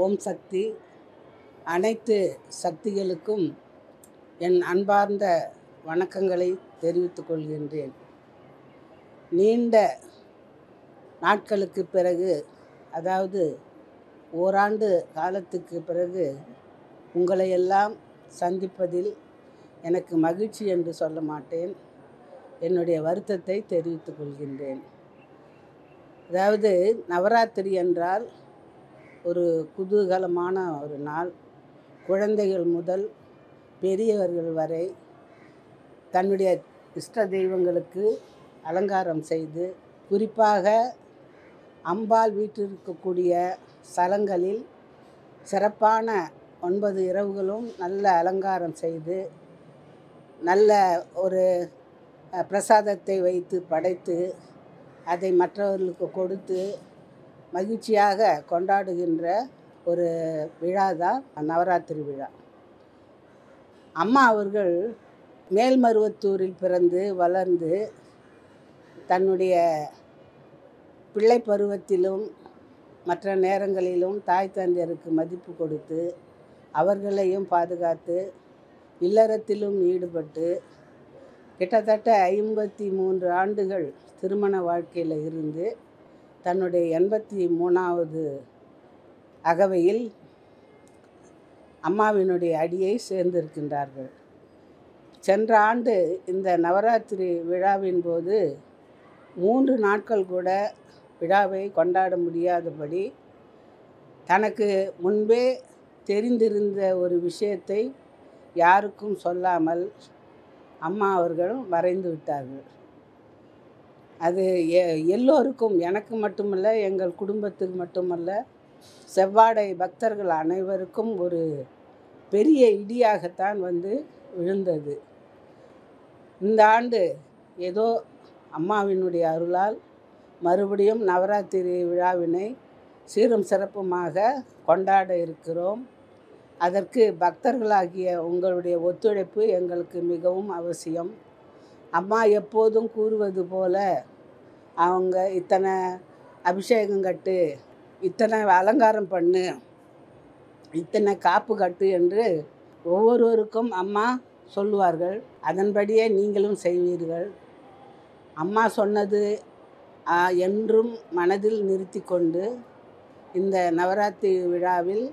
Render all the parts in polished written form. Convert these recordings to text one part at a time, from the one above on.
ஓம் சக்தி. அனைத்து சக்திகளுக்கும் என் அன்பார்ந்த வணக்கங்களை தெரிவித்துக் கொள்கின்றேன். நீண்ட நாட்களுக்கு பிறகு, அதாவது ஓராண்டு காலத்துக்கு பிறகு உங்களை எல்லாம் சந்திப்பதில் எனக்கு மகிழ்ச்சி என்று சொல்ல மாட்டேன், என்னுடைய வருத்தத்தை தெரிவித்துக் கொள்கின்றேன். அதாவது நவராத்திரி என்றால் ஒரு குதூகலமான ஒரு நாள். குழந்தைகள் முதல் பெரியவர்கள் வரை தன்னுடைய இஷ்ட தெய்வங்களுக்கு அலங்காரம் செய்து, குறிப்பாக அம்பாள் வீற்றிருக்கக்கூடிய ஸ்தலங்களில் சிறப்பான 9 இரவுகளும் நல்ல அலங்காரம் செய்து, நல்ல ஒரு பிரசாதத்தை வைத்து படைத்து அதை மற்றவர்களுக்கு கொடுத்து மகிழ்ச்சியாக கொண்டாடுகின்ற ஒரு விழா தான் நவராத்திரி விழா. அம்மா அவர்கள் மேல்மருவத்தூரில் பிறந்து வளர்ந்து தன்னுடைய பிள்ளை பருவத்திலும் மற்ற நேரங்களிலும் தாய் தந்தையருக்கு மதிப்பு கொடுத்து அவர்களையும் பாதுகாத்து இல்லறத்திலும் ஈடுபட்டு கிட்டத்தட்ட 53 ஆண்டுகள் திருமண வாழ்க்கையில் இருந்து தன்னுடைய 83வது அகவையில் அம்மாவினுடைய அடியை சேர்ந்திருக்கின்றார்கள். சென்ற ஆண்டு இந்த நவராத்திரி விழாவின் போது 3 நாட்கள் கூட விழாவை கொண்டாட முடியாதபடி தனக்கு முன்பே தெரிந்திருந்த ஒரு விஷயத்தை யாருக்கும் சொல்லாமல் அம்மா அவர்கள் மறைந்து விட்டார்கள். அது எல்லோருக்கும், எனக்கு மட்டுமல்ல, எங்கள் குடும்பத்துக்கு மட்டுமல்ல, செவ்வாடை பக்தர்கள் அனைவருக்கும் ஒரு பெரிய இடியாகத்தான் வந்து விழுந்தது. இந்த ஆண்டு ஏதோ அம்மாவினுடைய அருளால் மறுபடியும் நவராத்திரி விழாவினை சீரும் சிறப்புமாக கொண்டாட இருக்கிறோம். அதற்கு பக்தர்களாகிய உங்களுடைய ஒத்துழைப்பு எங்களுக்கு மிகவும் அவசியம். அம்மா எப்போதும் கூறுவது போல, அவங்க இத்தனை அபிஷேகம் கட்டு, இத்தனை அலங்காரம் பண்ணு, இத்தனை காப்பு கட்டு என்று ஒவ்வொருவருக்கும் அம்மா சொல்லுவார்கள். அதன்படியே நீங்களும் செய்வீர்கள். அம்மா சொன்னது என்றும் மனதில் நிறுத்தி கொண்டு இந்த நவராத்திரி விழாவில்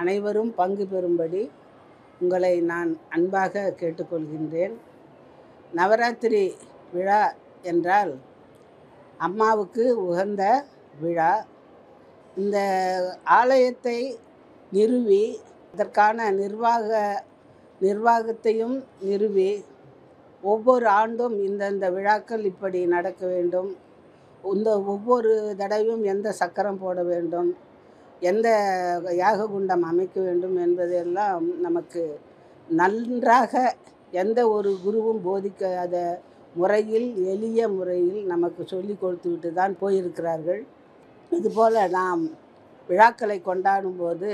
அனைவரும் பங்கு பெறும்படி உங்களை நான் அன்பாக கேட்டுக்கொள்கின்றேன். நவராத்திரி விழா என்றால் அம்மாவுக்கு உகந்த விழா. இந்த ஆலயத்தை நிறுவி அதற்கான நிர்வாகத்தையும் நிறுவி ஒவ்வொரு ஆண்டும் இந்தந்த விழாக்கள் இப்படி நடக்க வேண்டும், இந்த ஒவ்வொரு தடவையும் எந்த சக்கரம் போட வேண்டும், எந்த யாக குண்டம் அமைக்க வேண்டும் என்பதெல்லாம் நமக்கு நன்றாக எந்த ஒரு குருவும் போதிக்காத முறையில், எளிய முறையில் நமக்கு சொல்லி கொடுத்துவிட்டு தான் போயிருக்கிறார்கள். இதுபோல் நாம் விழாக்களை கொண்டாடும்போது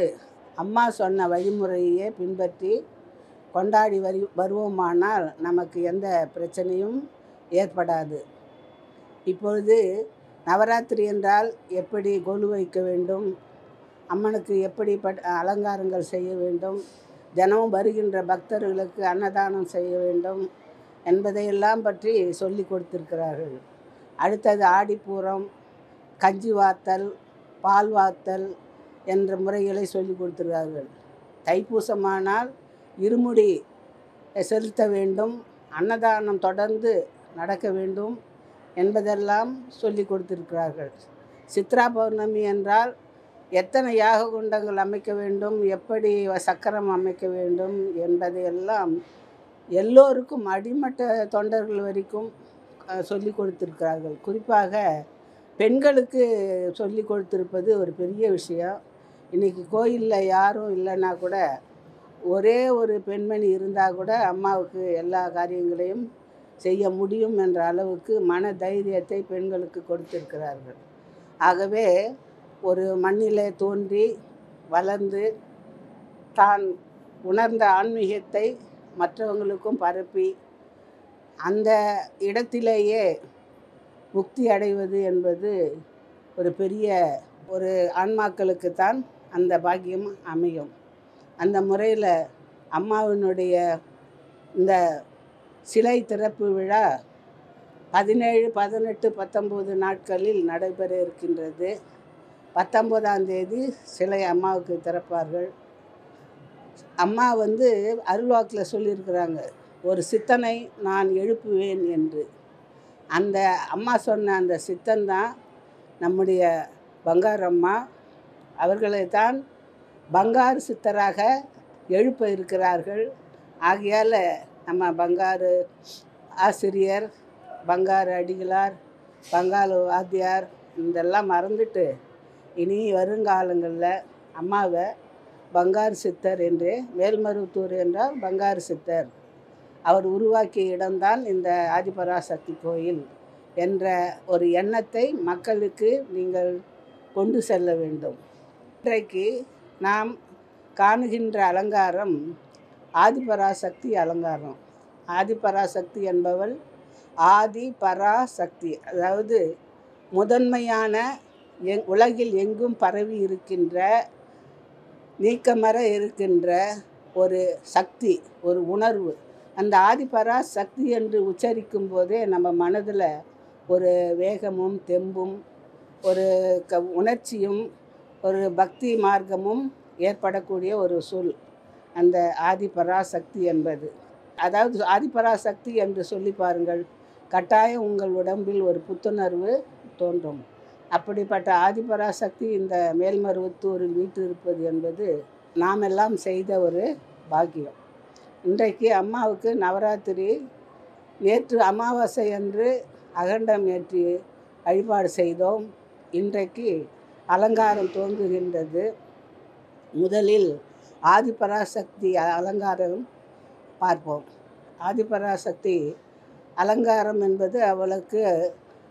அம்மா சொன்ன வழிமுறையே பின்பற்றி கொண்டாடி வருவோமானால் நமக்கு எந்த பிரச்சனையும் ஏற்படாது. இப்பொழுது நவராத்திரி என்றால் எப்படி கொலு வைக்க வேண்டும், அம்மனுக்கு எப்படி அலங்காரங்கள் செய்ய வேண்டும், தினமும் வருகின்ற பக்தர்களுக்கு அன்னதானம் செய்ய வேண்டும் என்பதையெல்லாம் பற்றி சொல்லி கொடுத்திருக்கிறார்கள். அடுத்தது ஆடிப்பூரம், கஞ்சி வார்த்தல், பால் வார்த்தல் என்ற முறைகளை சொல்லி கொடுத்திருக்கிறார்கள். தைப்பூசமானால் இருமுடி செலுத்த வேண்டும், அன்னதானம் தொடர்ந்து நடக்க வேண்டும் என்பதெல்லாம் சொல்லி கொடுத்திருக்கிறார்கள். சித்ரா பௌர்ணமி என்றால் எத்தனை யாக குண்டங்கள் அமைக்க வேண்டும், எப்படி சக்கரம் அமைக்க வேண்டும் என்பதையெல்லாம் எல்லோருக்கும், அடிமட்ட தொண்டர்கள் வரைக்கும் சொல்லி கொடுத்திருக்கிறார்கள். குறிப்பாக பெண்களுக்கு சொல்லி கொடுத்திருப்பது ஒரு பெரிய விஷயம். இன்றைக்கி கோயிலில் யாரும் இல்லைன்னா கூட ஒரே ஒரு பெண்மணி இருந்தால் கூட அம்மாவுக்கு எல்லா காரியங்களையும் செய்ய முடியும் என்ற அளவுக்கு மன தைரியத்தை பெண்களுக்கு கொடுத்திருக்கிறார்கள். ஆகவே ஒரு மண்ணிலே தோன்றி வளர்ந்து தான் உணர்ந்த ஆன்மீகத்தை மற்றவங்களுக்கும் பரப்பி அந்த இடத்திலேயே முக்தி அடைவது என்பது ஒரு பெரிய ஒரு ஆன்மாக்களுக்குத்தான் அந்த பாக்கியம் அமையும். அந்த முறையில் அம்மாவினுடைய இந்த சிலை திறப்பு விழா 17, 18, 19 நாட்களில் நடைபெற இருக்கின்றது. 19ஆம் தேதி சிலை அம்மாவுக்கு திறப்பார்கள். அம்மா அருள்வாக்கில் சொல்லியிருக்கிறாங்க, ஒரு சித்தனை நான் எழுப்புவேன் என்று. அந்த அம்மா சொன்ன அந்த சித்தன்தான் நம்முடைய பங்காரம்மா. அவர்களை தான் பங்காரு சித்தராக எழுப்ப இருக்கிறார்கள். ஆகையால் நம்ம பங்காரு ஆசிரியர், பங்காரு அடிகளார், பங்காரு வாத்தியார் இதெல்லாம் மறந்துட்டு இனி வருங்காலங்களில் அம்மாவை பங்காரு சித்தர் என்று, மேல்மருவத்தூர் என்றால் பங்காரு சித்தர் அவர் உருவாக்கிய இடம்தான் இந்த ஆதிபராசக்தி கோயில் என்ற ஒரு எண்ணத்தை மக்களுக்கு நீங்கள் கொண்டு செல்ல வேண்டும். இன்றைக்கு நாம் காணுகின்ற அலங்காரம் ஆதிபராசக்தி அலங்காரம். ஆதிபராசக்தி என்பவள் ஆதிபராசக்தி, அதாவது முதன்மையான உலகில் எங்கும் பரவி இருக்கின்ற, நீக்கமற இருக்கின்ற ஒரு சக்தி, ஒரு உணர்வு. அந்த ஆதிபராசக்தி என்று உச்சரிக்கும் போதே நம்ம மனதில் ஒரு வேகமும் தெம்பும் ஒரு உணர்ச்சியும் ஒரு பக்தி மார்க்கமும் ஏற்படக்கூடிய ஒரு சொல் அந்த ஆதிபராசக்தி என்பது. அதாவது ஆதிபராசக்தி என்று சொல்லி பாருங்கள், கட்டாயம் உங்கள் உடம்பில் ஒரு புத்துணர்வு தோன்றும். அப்படிப்பட்ட ஆதிபராசக்தி இந்த மேல்மருவத்தூரில் வீற்றிருப்பது என்பது நாம் எல்லாம் செய்த ஒரு பாக்கியம். இன்றைக்கு அம்மாவுக்கு நவராத்திரி, நேற்று அமாவாசை அன்று அகண்டம் ஏற்றி வழிபாடு செய்தோம். இன்றைக்கு அலங்காரம் துவங்குகின்றது. முதலில் ஆதிபராசக்தி அலங்காரம் பார்ப்போம். ஆதிபராசக்தி அலங்காரம் என்பது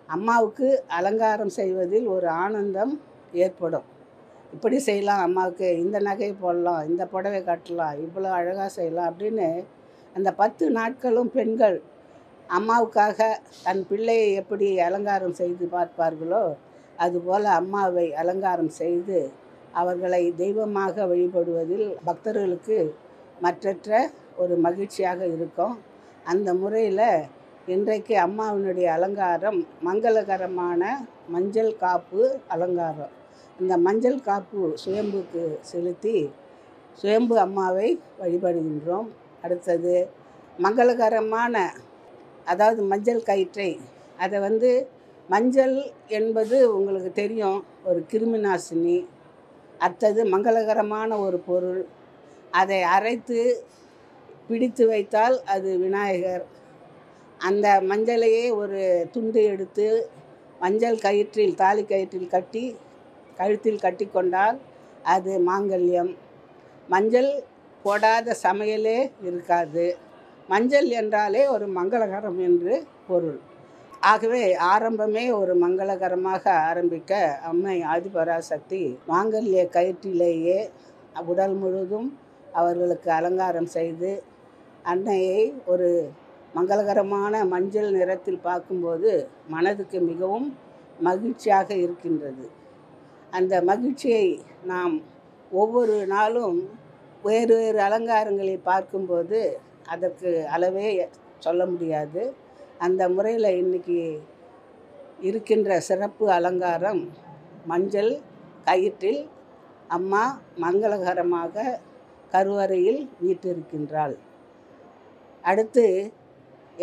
அம்மாவுக்கு அலங்காரம் செய்வதில் ஒரு ஆனந்தம் ஏற்படும். இப்படி செய்யலாம், அம்மாவுக்கு இந்த நகை போடலாம், இந்த புடவை கட்டலாம், இவ்வளோ அழகாக செய்யலாம் அப்படின்னு அந்த 10 நாட்களும் பெண்கள் அம்மாவுக்காக தன் பிள்ளையை எப்படி அலங்காரம் செய்து பார்ப்பார்களோ அதுபோல் அம்மாவை அலங்காரம் செய்து அவர்களை தெய்வமாக வழிபடுவதில் பக்தர்களுக்கு மற்றற்ற ஒரு மகிழ்ச்சியாக இருக்கும். அந்த முறையில் இன்றைக்கு அம்மாவினுடைய அலங்காரம் மங்களகரமான மஞ்சள் காப்பு அலங்காரம். இந்த மஞ்சள் காப்பு சுயம்புக்கு செலுத்தி சுயம்பு அம்மாவை வழிபடுகின்றோம். அடுத்தது மங்களகரமான, அதாவது மஞ்சள் கயிற்றை, அதை மஞ்சள் என்பது உங்களுக்கு தெரியும், ஒரு கிருமிநாசினி. அடுத்தது மங்களகரமான ஒரு பொருள். அதை அரைத்து பிடித்து வைத்தால் அது விநாயகர். அந்த மஞ்சளையே ஒரு துண்டு எடுத்து மஞ்சள் கயிற்றில், தாலி கயிற்றில் கட்டி கழுத்தில் கட்டி கொண்டால் அது மாங்கல்யம். மஞ்சள் போடாத சமையலே இருக்காது. மஞ்சள் என்றாலே ஒரு மங்களகரம் என்று பொருள். ஆகவே ஆரம்பமே ஒரு மங்களகரமாக ஆரம்பிக்க அம்மை ஆதிபராசக்தி மாங்கல்ய கயிற்றிலேயே உடல் முழுதும் அவர்களுக்கு அலங்காரம் செய்து அன்னையை ஒரு மங்களகரமான மஞ்சள் நிறத்தில் பார்க்கும்போது மனதுக்கு மிகவும் மகிழ்ச்சியாக இருக்கின்றது. அந்த மகிழ்ச்சியை நாம் ஒவ்வொரு நாளும் வேறு வேறு அலங்காரங்களை பார்க்கும்போது அதற்கு அளவே சொல்ல முடியாது. அந்த முறையில் இன்றைக்கி இருக்கின்ற சிறப்பு அலங்காரம் மஞ்சள் கயிற்றில் அம்மா மங்களகரமாக கருவறையில் வீற்றிருக்கின்றாள். அடுத்து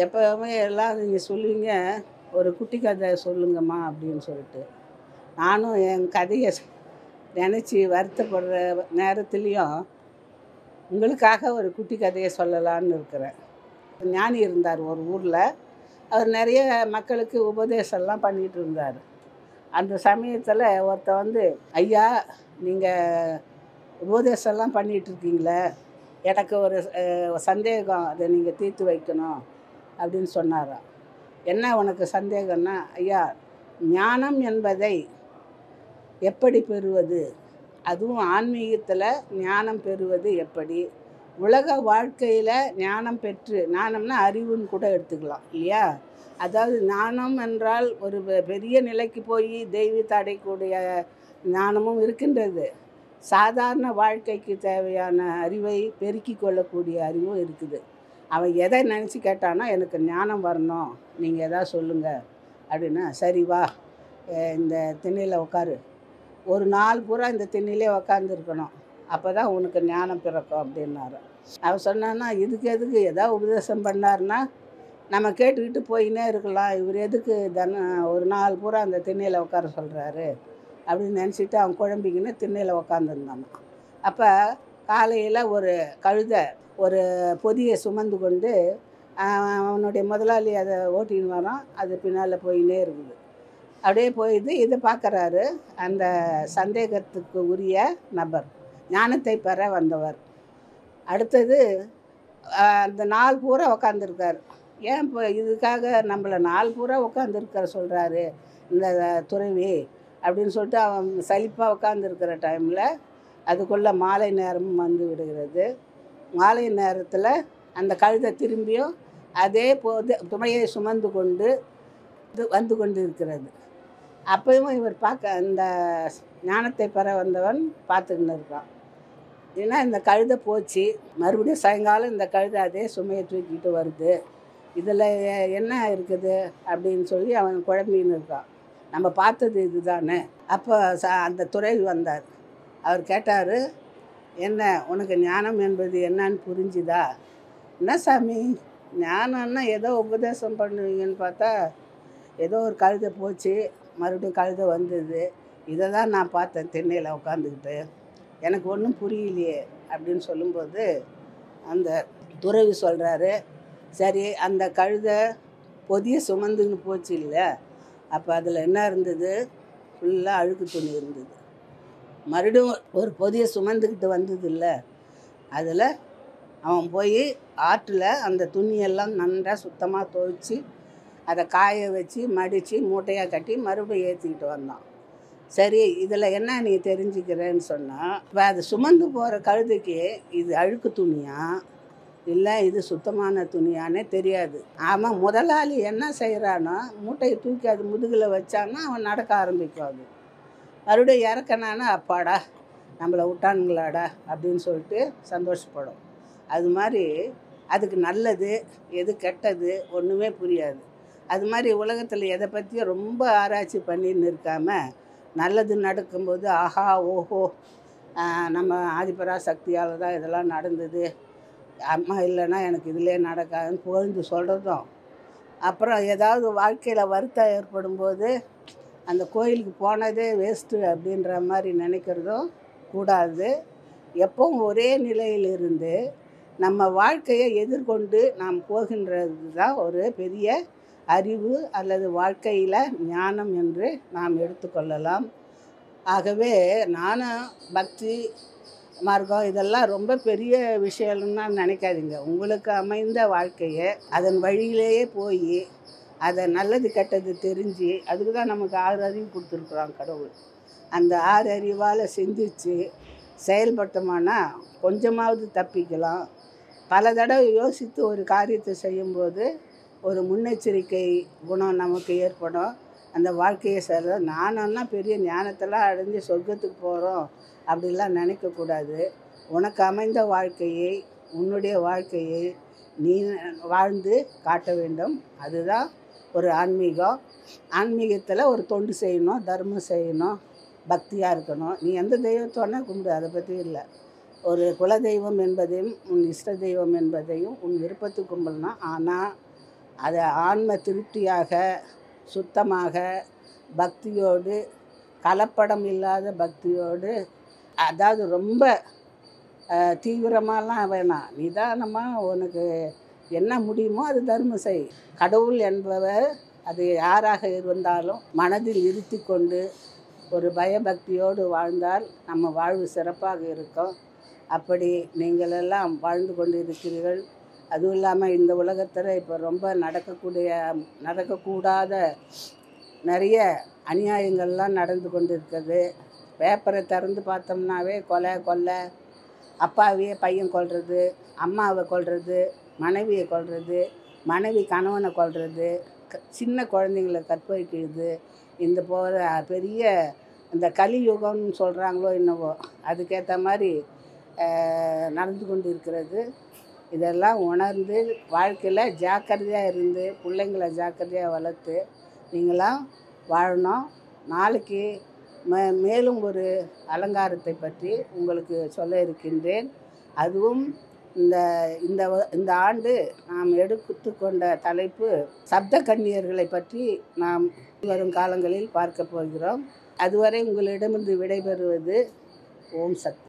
எப்போவுமே எல்லாம் நீங்கள் சொல்லுவீங்க, ஒரு குட்டி கதை சொல்லுங்கம்மா அப்படின்னு சொல்லிட்டு. நானும் என் கதையை நினச்சி வருத்தப்படுற நேரத்துலேயும் உங்களுக்காக ஒரு குட்டி கதையை சொல்லலான்னு இருக்கிறேன். ஞானி இருந்தார் ஒரு ஊரில். அவர் நிறைய மக்களுக்கு உபதேசம்லாம் பண்ணிகிட்டு இருந்தார். அந்த சமயத்தில் ஒருத்தர் ஐயா, நீங்கள் உபதேசம்லாம் பண்ணிகிட்ருக்கீங்களே, எனக்கு ஒரு சந்தேகம், அதை நீங்கள் தீர்த்து வைக்கணும் அப்படின்னு சொன்னாராம். என்ன உனக்கு சந்தேகம்னா, ஐயா, ஞானம் என்பதை எப்படி பெறுவது, அதுவும் ஆன்மீகத்தில் ஞானம் பெறுவது எப்படி, உலக வாழ்க்கையில் ஞானம் பெற்று, ஞானம்னா அறிவுன்னு கூட எடுத்துக்கலாம் இல்லையா, அதாவது ஞானம் என்றால் ஒரு பெரிய நிலைக்கு போய் தெய்வத்தை அடையக்கூடிய ஞானமும் இருக்கின்றது. சாதாரண வாழ்க்கைக்கு தேவையான அறிவை பெருக்கி கொள்ளக்கூடிய அறிவும் இருக்குது. அவன் எதை நினச்சி கேட்டானா, எனக்கு ஞானம் வரணும், நீங்கள் எதாவது சொல்லுங்கள் அப்படின்னா, சரி வா, இந்த திண்ணையில் உட்காரு, ஒரு நாள் பூரா இந்த திண்ணையிலே உக்காந்துருக்கணும், அப்போ தான் உனக்கு ஞானம் பிறக்கும் அப்படின்னாரு. அவன் சொன்னான்னா, இதுக்கு எதுக்கு ஏதாவது உபதேசம் பண்ணார்னா நம்ம கேட்டுக்கிட்டு போயின்னே இருக்கலாம், இவர் எதுக்கு ஒரு நாள் பூரா அந்த திண்ணையில் உட்கார சொல்கிறாரு அப்படின்னு நினச்சிட்டு அவன் குழம்பிக்கின்னு திண்ணையில் உக்காந்துருந்தான். அப்போ காலையில் ஒரு கழுதை ஒரு பொதியை சுமந்து கொண்டு அவனுடைய முதலாளி அதை ஓட்டின்னு வரான், அது பின்னால் போயின்னே இருக்குது. அப்படியே போயிது. இதை பார்க்குறாரு அந்த சந்தேகத்துக்கு உரிய நபர், ஞானத்தை பெற வந்தவர். அடுத்தது அந்த நாள் பூரா உக்காந்துருக்கார். ஏன் இப்போ இதுக்காக நம்மளை நாள் பூரா உட்காந்துருக்கிற சொல்கிறாரு இந்த துறவி அப்படின்னு சொல்லிட்டு அவன் சலிப்பாக உட்காந்துருக்கிற டைமில் அதுக்குள்ளே மாலை நேரமும் வந்து விடுகிறது. மாலை நேரத்தில் அந்த கழுதை திரும்பியும் அதே துணையை சுமந்து கொண்டு வந்து கொண்டு இருக்கிறது. அப்பவும் இவர் பார்க்க இந்த ஞானத்தை பெற வந்தவன் பார்த்துக்கின்னு இருக்கான். ஏன்னா இந்த கழுதை போச்சு, மறுபடியும் சாயங்காலம் இந்த கழுதை அதே சுமையை தூக்கிட்டு வருது, இதில் என்ன இருக்குது அப்படின்னு சொல்லி அவன் குழம்பின்னு இருக்கான். நம்ம பார்த்தது இது தானே. அப்போ அந்த துறவி வந்தார். அவர் கேட்டார், என்ன உனக்கு ஞானம் என்பது என்னன்னு புரிஞ்சுதா? என்ன சாமி ஞானம்னா ஏதோ உபதேசம் பண்ணுவீங்கன்னு பார்த்தா ஏதோ ஒரு கழுதை போச்சு, மறுபடியும் கழுதை வந்தது, இதை தான் நான் பார்த்தேன் திண்ணையில் உட்காந்துக்கிட்டு, எனக்கு ஒன்றும் புரியலையே அப்படின்னு சொல்லும்போது அந்த துறவி சொல்கிறாரு, சரி அந்த கழுதை பொதிய சுமந்துன்னு போச்சு இல்லை, அப்போ அதில் என்ன இருந்தது, ஃபுல்லாக அழுக்கு துணி இருந்தது. மறுபடியும் ஒரு பொதியை சுமந்துக்கிட்டு வந்தது இல்லை, அதில் அவன் போய் ஆற்றில் அந்த துணியெல்லாம் நன்றாக சுத்தமாக துவைச்சி அதை காய வச்சு மடித்து மூட்டையாக கட்டி மறுபடியும் ஏற்றிக்கிட்டு வந்தான். சரி இதில் என்ன நீ தெரிஞ்சுக்கிறேன்னு சொன்னால், இப்போ அது சுமந்து போகிற கழுதைக்கு இது அழுக்கு துணியா இல்லை இது சுத்தமான துணியானே தெரியாது. ஆமாம், முதலாளி என்ன செய்கிறானோ மூட்டையை தூக்கி அது முதுகில் வச்சான்னா அவன் நடக்க ஆரம்பிக்கும். அது மறுபடியும் இறக்கனானா அப்பாடா நம்மளை விட்டானுங்களாடா அப்படின்னு சொல்லிட்டு சந்தோஷப்படும். அது மாதிரி அதுக்கு நல்லது எது கெட்டது ஒன்றுமே புரியாது. அது மாதிரி உலகத்தில் எதை பற்றியும் ரொம்ப ஆராய்ச்சி பண்ணின்னு இருக்காமல் நல்லது நடக்கும்போது ஆஹா ஓஹோ நம்ம ஆதிபரா சக்தியால் தான் இதெல்லாம் நடந்தது, அம்மா இல்லைன்னா எனக்கு இதிலே நடக்காதுன்னு புகழ்ந்து சொல்கிறதும், அப்புறம் ஏதாவது வாழ்க்கையில் வருத்தம் ஏற்படும்போது அந்த கோயிலுக்கு போனதே வேஸ்ட்டு அப்படின்ற மாதிரி நினைக்கிறதும் கூடாது. எப்பவும் ஒரே நிலையில் இருந்து நம்ம வாழ்க்கையை எதிர்கொண்டு நாம் போகின்றது தான் ஒரு பெரிய அறிவு அல்லது வாழ்க்கையில் ஞானம் என்று நாம் எடுத்துக்கொள்ளலாம். ஆகவே நானும் பக்தி மார்க்கம் இதெல்லாம் ரொம்ப பெரிய விஷயம்னா நினைக்காதீங்க. உங்களுக்கு அமைந்த வாழ்க்கையை அதன் வழியிலேயே போய் அதை நல்லது கெட்டது தெரிஞ்சு, அதுக்கு தான் நமக்கு 6 அறிவு கொடுத்துருக்குறான் கடவுள். அந்த 6 அறிவால் சிந்தித்து செயல்பட்டோம்னா கொஞ்சமாவது தப்பிக்கலாம். பல தடவை யோசித்து ஒரு காரியத்தை செய்யும்போது ஒரு முன்னெச்சரிக்கை குணம் நமக்கு ஏற்படும். அந்த வாழ்க்கையை செய்கிற நானன்னா பெரிய ஞானத்தெல்லாம் அடைஞ்சு சொர்க்கத்துக்கு போகிறோம் அப்படிலாம் நினைக்கக்கூடாது. உனக்கு அமைந்த வாழ்க்கையை, உன்னுடைய வாழ்க்கையை நீ வாழ்ந்து காட்ட வேண்டும். அதுதான் ஒரு ஆன்மீகம். ஆன்மீகத்தில் ஒரு தொண்டு செய்யணும், தர்மம் செய்யணும், பக்தியாக இருக்கணும். நீ எந்த தெய்வத்தோடனே கும்பிடு, அதை பற்றி இல்லை. ஒரு குலதெய்வம் என்பதையும் உன் இஷ்ட தெய்வம் என்பதையும் உன் விருப்பத்துக்கு கும்பிடணும். ஆனால் அதை ஆன்ம திருப்தியாக சுத்தமாக பக்தியோடு, கலப்படம் இல்லாத பக்தியோடு, அதாவது ரொம்ப தீவிரமாலாம் வேணாம், நிதானமாக உனக்கு என்ன முடியுமோ அது தர்மம் செய். கடவுள் என்பவர் அது யாராக இருந்தாலும் மனதில் இருத்தி கொண்டு ஒரு பயபக்தியோடு வாழ்ந்தால் நம்ம வாழ்வு சிறப்பாக இருக்கும். அப்படி நீங்களெல்லாம் வாழ்ந்து கொண்டு இருக்கிறீர்கள். அதுவும் இல்லாமல் இந்த உலகத்தில் இப்போ ரொம்ப நடக்கக்கூடாத நிறைய அநியாயங்கள்லாம் நடந்து கொண்டு இருக்குது. பேப்பரை திறந்து பார்த்தோம்னாவே கொலை, அப்பாவையே பையன் கொல்றது, அம்மாவை கொல்றது, மனைவியை கொல்றது, மனைவி கணவனை கொல்றது, சின்ன குழந்தைங்களை கற்பழிக்கிறது, இந்த போகிற பெரிய இந்த கலியுகம்னு சொல்கிறாங்களோ என்னவோ அதுக்கேற்ற மாதிரி நடந்து கொண்டு இருக்கிறது. இதெல்லாம் உணர்ந்து வாழ்க்கையில் ஜாக்கிரதையாக இருந்து பிள்ளைங்களை ஜாக்கிரதையாக வளர்த்து நீங்களாம் வாழணும். நாளைக்கு மேலும் ஒரு அலங்காரத்தை பற்றி உங்களுக்கு சொல்ல இருக்கின்றேன். அதுவும் இந்த இந்த இந்த ஆண்டு நாம் எடுத்துக்கொண்ட தலைப்பு சப்த கன்னியர்களை பற்றி நாம் வரும் காலங்களில் பார்க்க போகிறோம். அதுவரை உங்களிடமிருந்து விடைபெறுவது ஓம் சக்தி.